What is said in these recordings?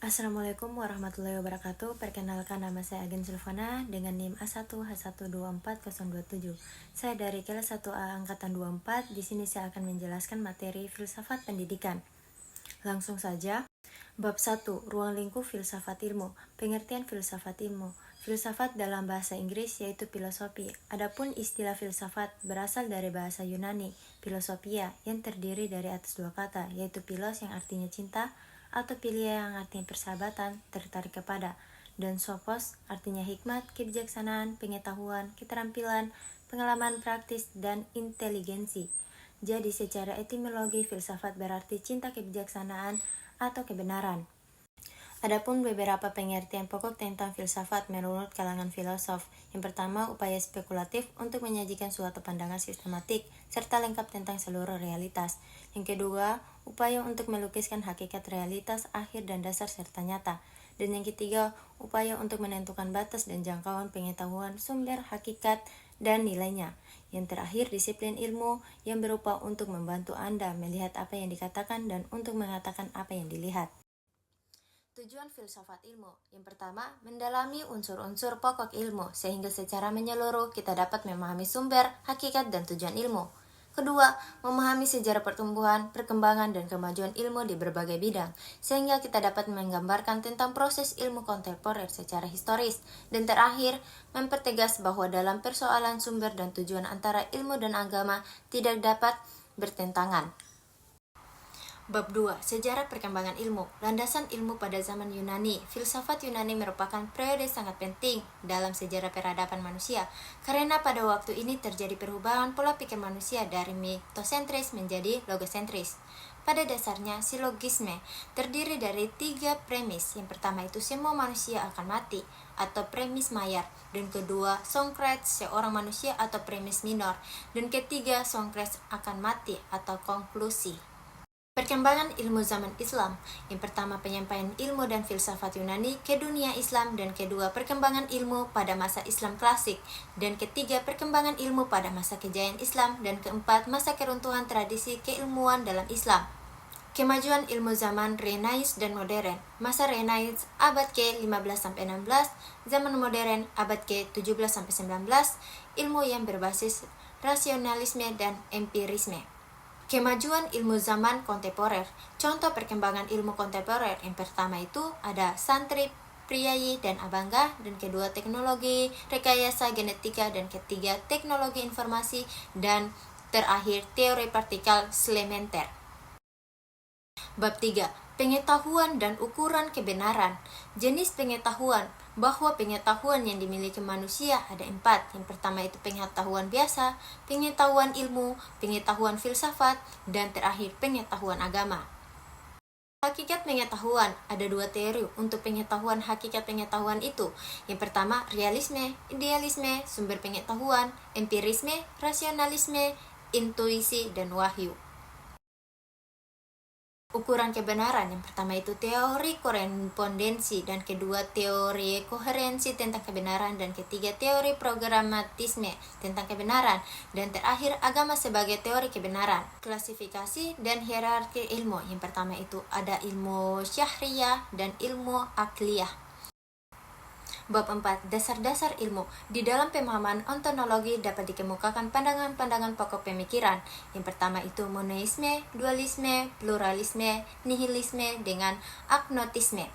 Assalamualaikum warahmatullahi wabarakatuh. Perkenalkan, nama saya Agen Silvana dengan NIM A1H1240027. Saya dari kelas 1A angkatan 24. Di sini saya akan menjelaskan materi filsafat pendidikan. Langsung saja. Bab 1, ruang lingkup filsafat ilmu. Pengertian filsafat ilmu. Filsafat dalam bahasa Inggris yaitu filosofi. Adapun istilah filsafat berasal dari bahasa Yunani, filosofia, yang terdiri dari atas dua kata, yaitu philos yang artinya cinta, atau philia yang artinya persahabatan, tertarik kepada, dan sophos artinya hikmat, kebijaksanaan, pengetahuan, keterampilan, pengalaman praktis, dan inteligensi. Jadi secara etimologi filsafat berarti cinta kebijaksanaan atau kebenaran. Adapun beberapa pengertian pokok tentang filsafat menurut kalangan filosof. Yang pertama, upaya spekulatif untuk menyajikan suatu pandangan sistematik serta lengkap tentang seluruh realitas. Yang kedua, upaya untuk melukiskan hakikat realitas akhir dan dasar serta nyata. Dan yang ketiga, upaya untuk menentukan batas dan jangkauan pengetahuan, sumber, hakikat, dan nilainya. Yang terakhir, disiplin ilmu yang berupa untuk membantu Anda melihat apa yang dikatakan dan untuk mengatakan apa yang dilihat. Tujuan filsafat ilmu. Yang pertama, mendalami unsur-unsur pokok ilmu, sehingga secara menyeluruh kita dapat memahami sumber, hakikat, dan tujuan ilmu. Kedua, memahami sejarah pertumbuhan, perkembangan, dan kemajuan ilmu di berbagai bidang, sehingga kita dapat menggambarkan tentang proses ilmu kontemporer secara historis. Dan terakhir, mempertegas bahwa dalam persoalan sumber dan tujuan antara ilmu dan agama tidak dapat bertentangan. Bab 2. Sejarah perkembangan ilmu. Landasan ilmu pada zaman Yunani. Filsafat Yunani merupakan periode sangat penting dalam sejarah peradaban manusia, karena pada waktu ini terjadi perubahan pola pikir manusia dari mitosentris menjadi logosentris. Pada dasarnya, silogisme terdiri dari 3 premis. Yang pertama itu semua manusia akan mati, atau premis mayor. Dan kedua, Socrates seorang manusia, atau premis minor. Dan ketiga, Socrates akan mati, atau konklusi. Perkembangan ilmu zaman Islam. Yang pertama, penyampaian ilmu dan filsafat Yunani ke dunia Islam, dan kedua, perkembangan ilmu pada masa Islam klasik, dan ketiga, perkembangan ilmu pada masa kejayaan Islam, dan keempat, masa keruntuhan tradisi keilmuan dalam Islam. Kemajuan ilmu zaman Renaissance dan modern. Masa Renaissance abad ke-15-16, zaman modern abad ke-17-19, ilmu yang berbasis rasionalisme dan empirisme. Kemajuan ilmu zaman kontemporer. Contoh perkembangan ilmu kontemporer yang pertama itu ada santri, priayi, dan abangga, dan kedua teknologi rekayasa genetika, dan ketiga teknologi informasi, dan terakhir teori partikel elementer. Bab 3. Pengetahuan dan ukuran kebenaran. Jenis pengetahuan. Bahwa pengetahuan yang dimiliki manusia ada 4. Yang pertama itu pengetahuan biasa, pengetahuan ilmu, pengetahuan filsafat, dan terakhir pengetahuan agama. Hakikat pengetahuan. Ada 2 teori untuk pengetahuan hakikat pengetahuan itu. Yang pertama, realisme, idealisme, sumber pengetahuan, empirisme, rasionalisme, intuisi, dan wahyu. Ukuran kebenaran. Yang pertama itu teori korespondensi, dan kedua teori koherensi tentang kebenaran, dan ketiga teori programatisme tentang kebenaran, dan terakhir agama sebagai teori kebenaran. Klasifikasi dan hierarki ilmu. Yang pertama itu ada ilmu syariah dan ilmu akliyah. Bab 4. Dasar-dasar ilmu. Di dalam pemahaman ontologi dapat dikemukakan pandangan-pandangan pokok pemikiran. Yang pertama itu monoisme, dualisme, pluralisme, nihilisme, dengan agnotisme.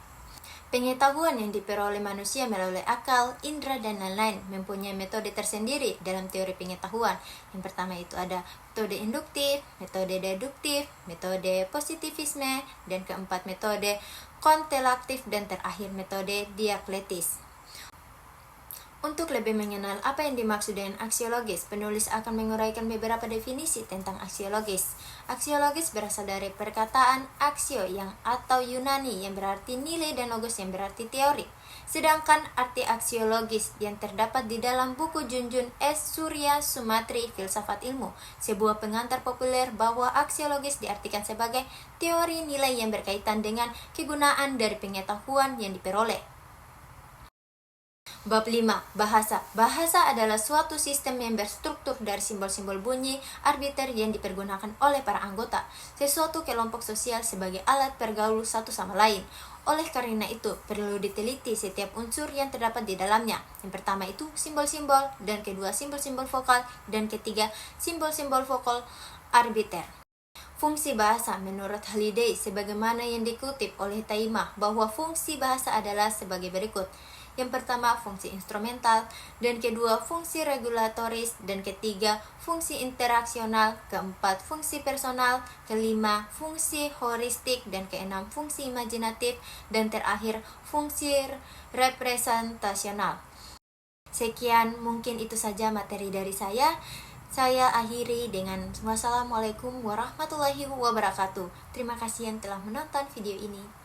Pengetahuan yang diperoleh manusia melalui akal, indera, dan lain-lain mempunyai metode tersendiri dalam teori pengetahuan. Yang pertama itu ada metode induktif, metode deduktif, metode positivisme, dan keempat metode kontelaktif, dan terakhir metode diaklektis. Untuk lebih mengenal apa yang dimaksud dengan aksiologis, penulis akan menguraikan beberapa definisi tentang aksiologis. Aksiologis berasal dari perkataan aksio yang atau Yunani yang berarti nilai, dan logos yang berarti teori. Sedangkan arti aksiologis yang terdapat di dalam buku Junjun S. Surya Sumatri Filsafat Ilmu, sebuah pengantar populer bahwa aksiologis diartikan sebagai teori nilai yang berkaitan dengan kegunaan dari pengetahuan yang diperoleh. Bab 5. Bahasa. Bahasa adalah suatu sistem yang berstruktur dari simbol-simbol bunyi arbiter yang dipergunakan oleh para anggota sesuatu kelompok sosial sebagai alat pergaul satu sama lain. Oleh karena itu, perlu diteliti setiap unsur yang terdapat di dalamnya. Yang pertama itu simbol-simbol, dan kedua simbol-simbol vokal, dan ketiga simbol-simbol vokal arbiter. Fungsi bahasa menurut Halliday sebagaimana yang dikutip oleh Taimah bahwa fungsi bahasa adalah sebagai berikut. Yang pertama fungsi instrumental, dan kedua fungsi regulatoris, dan ketiga fungsi interaksional, keempat fungsi personal, kelima fungsi heuristik, dan keenam fungsi imajinatif, dan terakhir fungsi representasional. Sekian, mungkin itu saja materi dari saya. Saya akhiri dengan wassalamualaikum warahmatullahi wabarakatuh. Terima kasih yang telah menonton video ini.